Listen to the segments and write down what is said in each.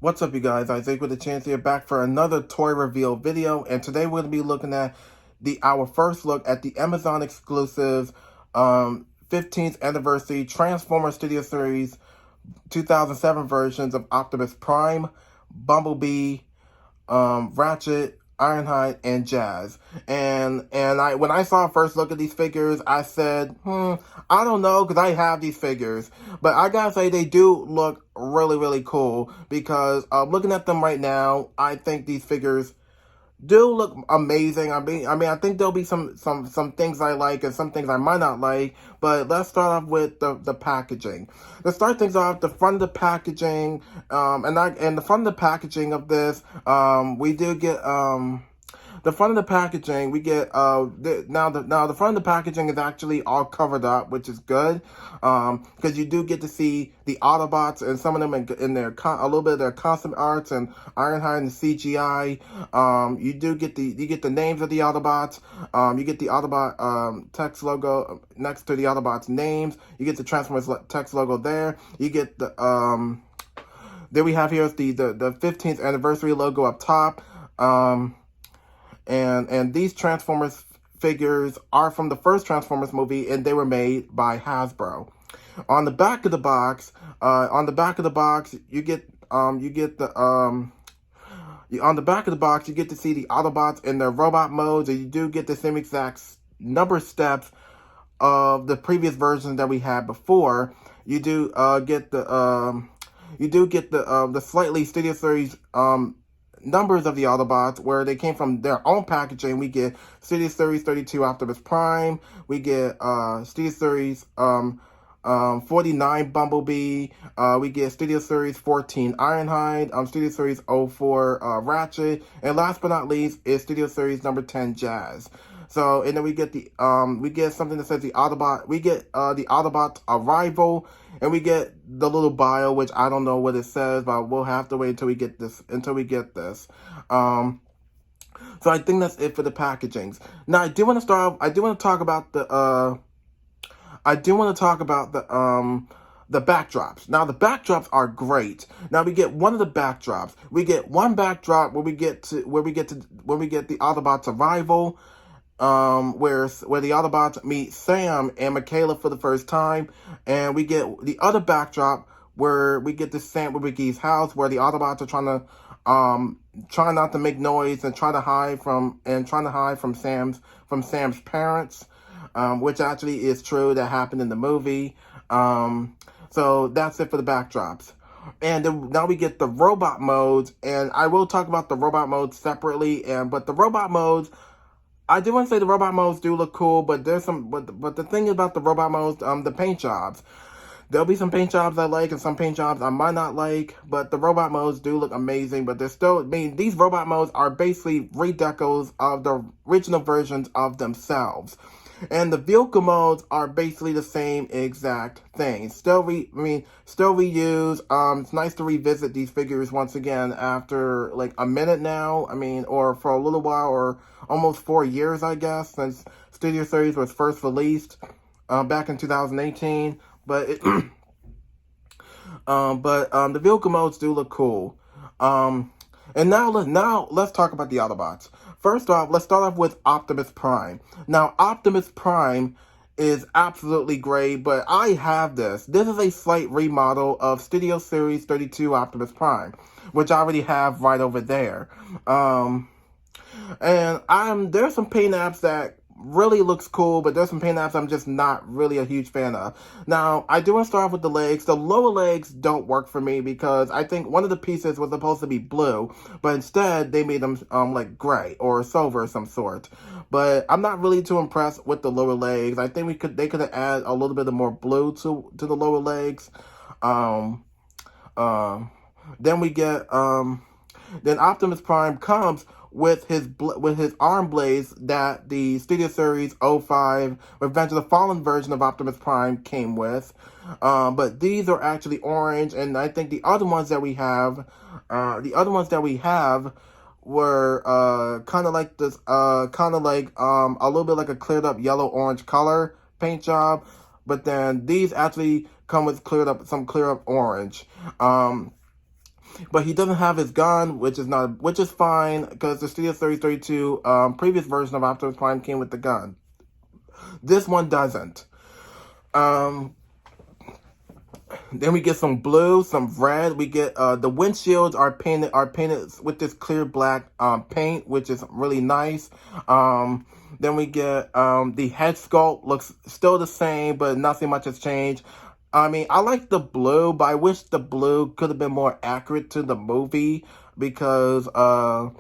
What's up, you guys? Isaac with a chance here, back for another toy reveal video, and today we're going to be looking at our first look at the Amazon exclusive 15th anniversary Transformer Studio Series 2007 versions of Optimus Prime, Bumblebee, Ratchet, Ironhide, and Jazz. And when I saw a first look at these figures, I said, I don't know, because I have these figures. But I gotta say, they do look really, really cool, because looking at them right now, I think these figures do look amazing. I think there'll be some things I like and some things I might not like. But let's start off with the packaging. Let's start things off. The front of the packaging, and the front of the packaging of this, we do get the front of the packaging, we get the front of the packaging is actually all covered up, which is good, because you do get to see the Autobots and some of them in their a little bit of their concept arts and Ironhide and CGI. You get the names of the Autobots. You get the Autobot text logo next to the Autobots names. You get the Transformers text logo there. You get the there we have here is the 15th anniversary logo up top. And these Transformers figures are from the first Transformers movie, and they were made by Hasbro. On the back of the box, you get the on the back of the box, you get to see the Autobots in their robot modes, and you do get the same exact number steps of the previous versions that we had before. You do get the slightly Studio Series numbers of the Autobots, where they came from their own packaging. We get Studio Series 32 Optimus Prime. We get Studio Series 49 Bumblebee. We get Studio Series 14 Ironhide. Studio Series 04 Ratchet. And last but not least is Studio Series number 10 Jazz. So, and then we get we get something that says the Autobot. We get the Autobots Arrival, and we get the little bio, which I don't know what it says, but we'll have to wait until we get this. So I think that's it for the packagings. Now I do want to start off. I do want to talk about the the backdrops. Now the backdrops are great. Now we get one of the backdrops. We get one backdrop where we get the Autobots Arrival. Where the Autobots meet Sam and Michaela for the first time, and we get the other backdrop where we get to Sam Witwicky's house, where the Autobots are trying not to make noise and trying to hide from Sam's parents, which actually is true. That happened in the movie. So that's it for the backdrops. And then now we get the robot modes, and I will talk about the robot modes separately. But the robot modes, I do want to say the robot modes do look cool, but there's but the thing about the robot modes, the paint jobs. There'll be some paint jobs I like and some paint jobs I might not like, but the robot modes do look amazing. But they're still, these robot modes are basically redecos of the original versions of themselves. And the vehicle modes are basically the same exact thing. Still reused. It's nice to revisit these figures once again after like a minute now. Or for a little while, or almost 4 years, I guess, since Studio Series was first released back in 2018. But the vehicle modes do look cool. And now let's talk about the Autobots. First off, let's start off with Optimus Prime. Now, Optimus Prime is absolutely great, but I have this. This is a slight remodel of Studio Series 32 Optimus Prime, which I already have right over there. And there's some paint apps that really looks cool, but there's some paint apps I'm just not really a huge fan of. Now, I do want to start off with the legs. The lower legs don't work for me because I think one of the pieces was supposed to be blue, but instead they made them like gray or silver of some sort. But I'm not really too impressed with the lower legs. I think they could have added a little bit of more blue to the lower legs. Then we get then Optimus Prime comes with his arm blades that the Studio Series 05 Revenge of the Fallen version of Optimus Prime came with. But these are actually orange, and I think the other ones that we have were kind of like this, a little bit like a cleared up yellow orange color paint job. But then these actually come with cleared up orange. but he doesn't have his gun, which is fine because the Studio Series 32 previous version of Optimus Prime came with the gun. This one doesn't. Then we get some blue, some red. We get the windshields are painted with this clear black paint, which is really nice. Then we get the head sculpt looks still the same, but nothing much has changed. I mean, I like the blue, but I wish the blue could have been more accurate to the movie because I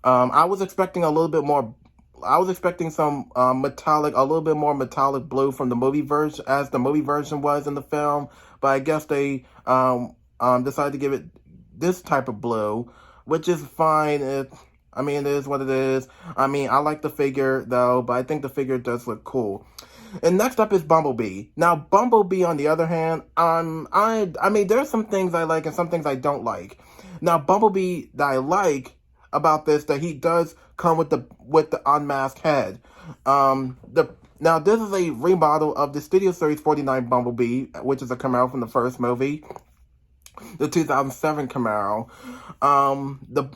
was expecting a little bit more. I was expecting some a little bit more metallic blue from the movie version, as the movie version was in the film. But I guess they decided to give it this type of blue, which is fine. It is what it is. I mean, I like the figure though, but I think the figure does look cool. And next up is Bumblebee. Now, Bumblebee, on the other hand, there's some things I like and some things I don't like. Now, Bumblebee that I like about this, that he does come with the unmasked head. Now this is a remodel of the Studio Series 49 Bumblebee, which is a Camaro from the first movie, the 2007 Camaro.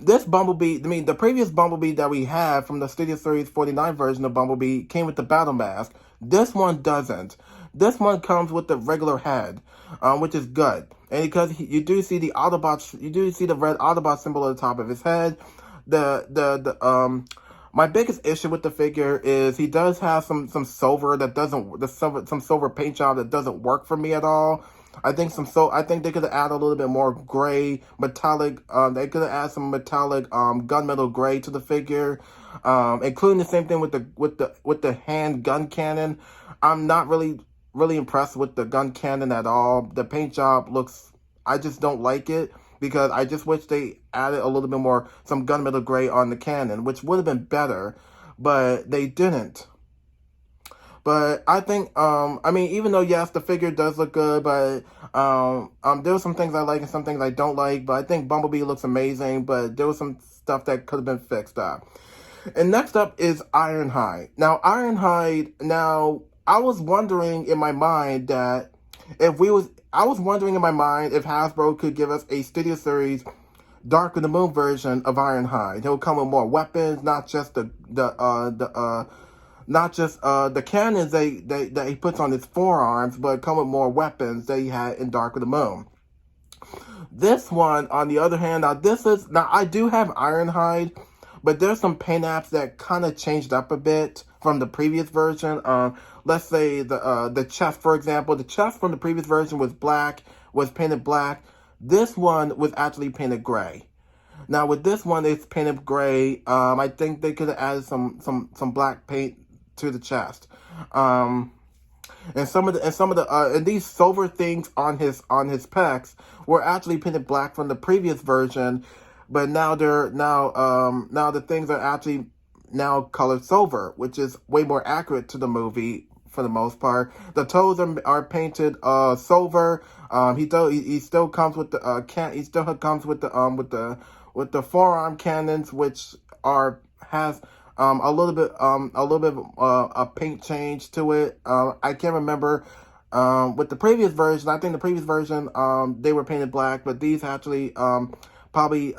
This Bumblebee, the previous Bumblebee that we had from the Studio Series 49 version of Bumblebee came with the battle mask. This one doesn't. This one comes with the regular head, which is good. And because you do see the Autobots, you do see the red Autobot symbol at the top of his head. My biggest issue with the figure is he does have some silver that doesn't, some silver paint job that doesn't work for me at all. I think they could have added a little bit more gray metallic. They could have added some metallic gunmetal gray to the figure, including the same thing with the hand gun cannon. I'm not really impressed with the gun cannon at all. The paint job I just don't like it, because I just wish they added a little bit more, some gunmetal gray on the cannon, which would have been better, but they didn't. But I think, even though, yes, the figure does look good, but there were some things I like and some things I don't like, but I think Bumblebee looks amazing, but there was some stuff that could have been fixed up. And next up is Ironhide. Now, I was wondering in my mind if Hasbro could give us a Studio Series Dark of the Moon version of Ironhide. He'll come with more weapons, not just the cannons that he puts on his forearms, but come with more weapons that he had in Dark of the Moon. This one, on the other hand, now I do have Ironhide, but there's some paint apps that kind of changed up a bit from the previous version. Let's say the chest, for example. The chest from the previous version was painted black. This one was actually painted gray. Now with this one, it's painted gray. I think they could have added some black paint to the chest. And these silver things on his pecs were actually painted black from the previous version, but now the things are actually now colored silver, which is way more accurate to the movie for the most part. The toes are painted silver. He still comes with the forearm cannons, which has a little bit a paint change to it. I can't remember with the previous version. I think the previous version they were painted black, but these actually probably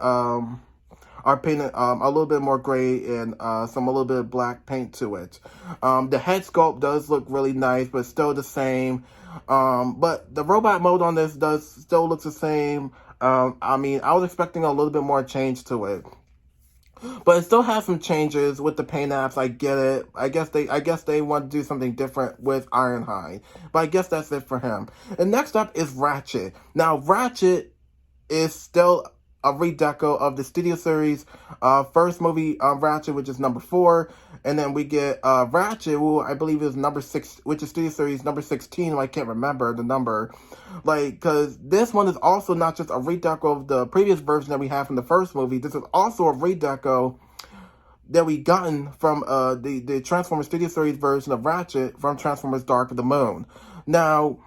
are painted a little bit more gray and a little bit of black paint to it. The head sculpt does look really nice, but still the same. But the robot mode on this still looks the same. I was expecting a little bit more change to it. But it still has some changes with the paint apps. I get it. I guess they want to do something different with Ironhide. But I guess that's it for him. And next up is Ratchet. Now, Ratchet is still a redeco of the Studio Series first movie, Ratchet, which is number 4. And then we get Ratchet, who I believe is number 6, which is Studio Series number 16. I can't remember the number. Because this one is also not just a redeco of the previous version that we had from the first movie. This is also a redeco that we gotten from the Transformers Studio Series version of Ratchet from Transformers Dark of the Moon. Now,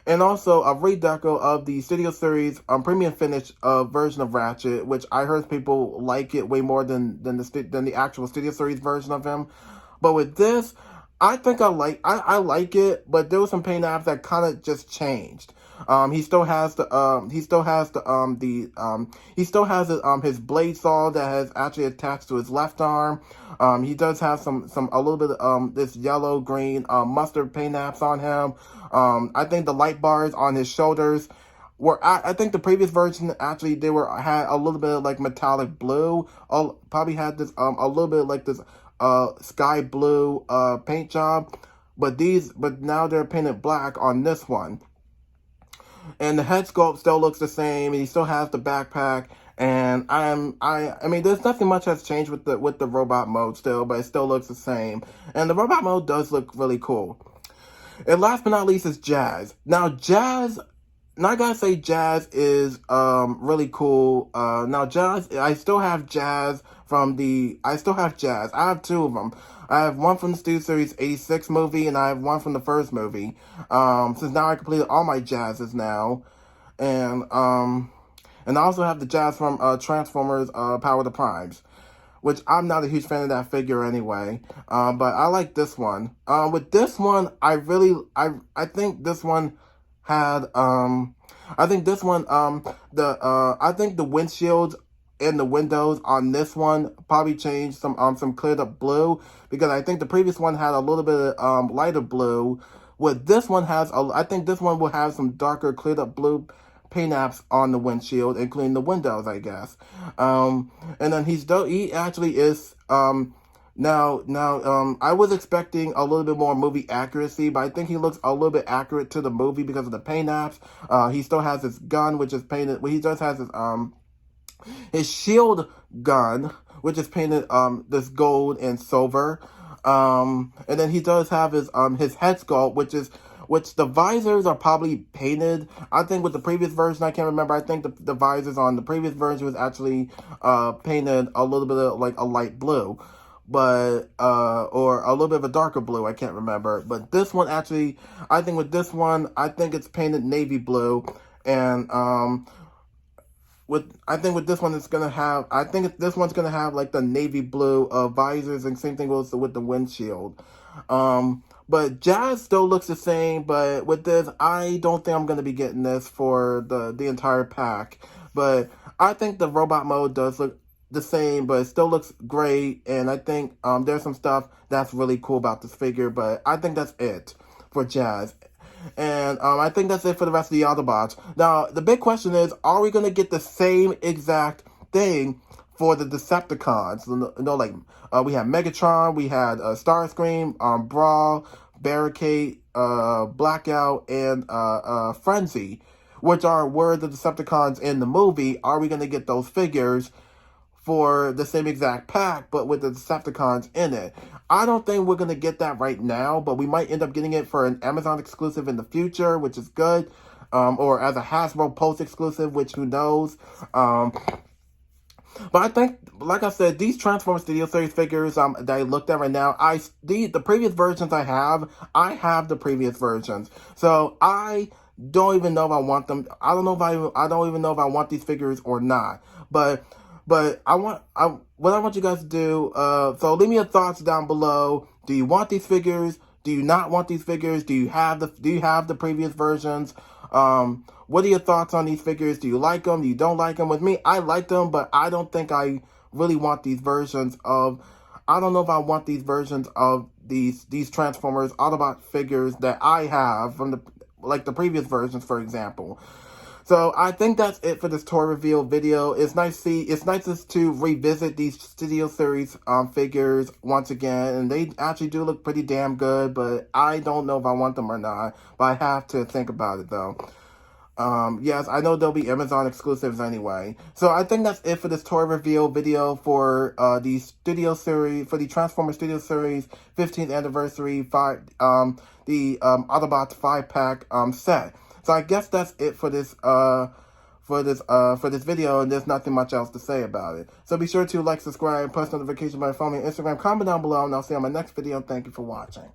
and also a redeco of the Studio Series premium finish version of Ratchet, which I heard people like it way more than the actual Studio Series version of him. But with this, I think I like it, but there was some paint apps that kind of just changed. He still has his blade saw that has actually attached to his left arm. He does have a little bit of this yellow green mustard paint apps on him. I think the light bars on his shoulders were, I think the previous version actually had a little bit of like metallic blue. Probably had this a little bit of like this sky blue paint job, but now they're painted black on this one. And the head sculpt still looks the same, and he still has the backpack. And I mean, there's nothing much has changed with the robot mode still, but it still looks the same. And the robot mode does look really cool. And last but not least is Jazz. Now Jazz, now I gotta say Jazz is really cool. Now Jazz, I still have Jazz. I have two of them. I have one from the Studio Series 86 movie, and I have one from the first movie. Since now I completed all my Jazzes now. And I also have the Jazz from Transformers Power the Primes, which I'm not a huge fan of that figure anyway. But I like this one. With this one, I think this one had I think this one I think the windshields and the windows on this one probably changed some cleared up blue, because I think the previous one had a little bit of lighter blue. With this one I think this one will have some darker cleared up blue paint apps on the windshield, including the windows, I guess. And then he actually is now I was expecting a little bit more movie accuracy, but I think he looks a little bit accurate to the movie because of the paint apps. He still has his gun, which is painted. Well, he just has his shield gun, which is painted this gold and silver. And then he does have his head sculpt, which the visors are probably painted. I think with the previous version, I can't remember. I think the visors on the previous version was actually painted a little bit of like a light blue, but or a little bit of a darker blue. I can't remember. But this one actually, I think with this one, I think it's painted navy blue, and with this one, this one's gonna have like the navy blue visors, and same thing goes with the windshield. But Jazz still looks the same, but with this, I don't think I'm gonna be getting this for the entire pack. But I think the robot mode does look the same, but it still looks great, and I think there's some stuff that's really cool about this figure. But I think that's it for Jazz. And I think that's it for the rest of the Autobots. Now, the big question is, are we going to get the same exact thing for the Decepticons? You know, like, we had Megatron, we had Starscream, Brawl, Barricade, Blackout, and Frenzy, which were the Decepticons in the movie. Are we going to get those figures for the same exact pack, but with the Decepticons in it? I don't think we're going to get that right now, but we might end up getting it for an Amazon exclusive in the future, which is good. Or as a Hasbro Pulse exclusive, which who knows. But I think, like I said, these Transformers Studio Series figures that I looked at right now, the previous versions I have the previous versions. So I don't even know if I want them. I don't even know if I want these figures or not. But what I want you guys to do, so leave me your thoughts down below. Do you want these figures? Do you not want these figures? Do you have the previous versions? What are your thoughts on these figures? Do you like them? Do you don't like them? With me, I like them, but I don't think I really want these versions of, I don't know if I want these versions of these Transformers Autobot figures that I have from the previous versions, for example. So I think that's it for this toy reveal video. It's nice to revisit these Studio Series figures once again, and they actually do look pretty damn good, but I don't know if I want them or not, but I have to think about it though. Yes, I know there'll be Amazon exclusives anyway. So I think that's it for this toy reveal video for the Transformers Studio Series 15th anniversary the Autobots 5-pack set. So I guess that's it for this video, and there's nothing much else to say about it. So be sure to like, subscribe, post notifications by phone and Instagram, comment down below, and I'll see you on my next video. Thank you for watching.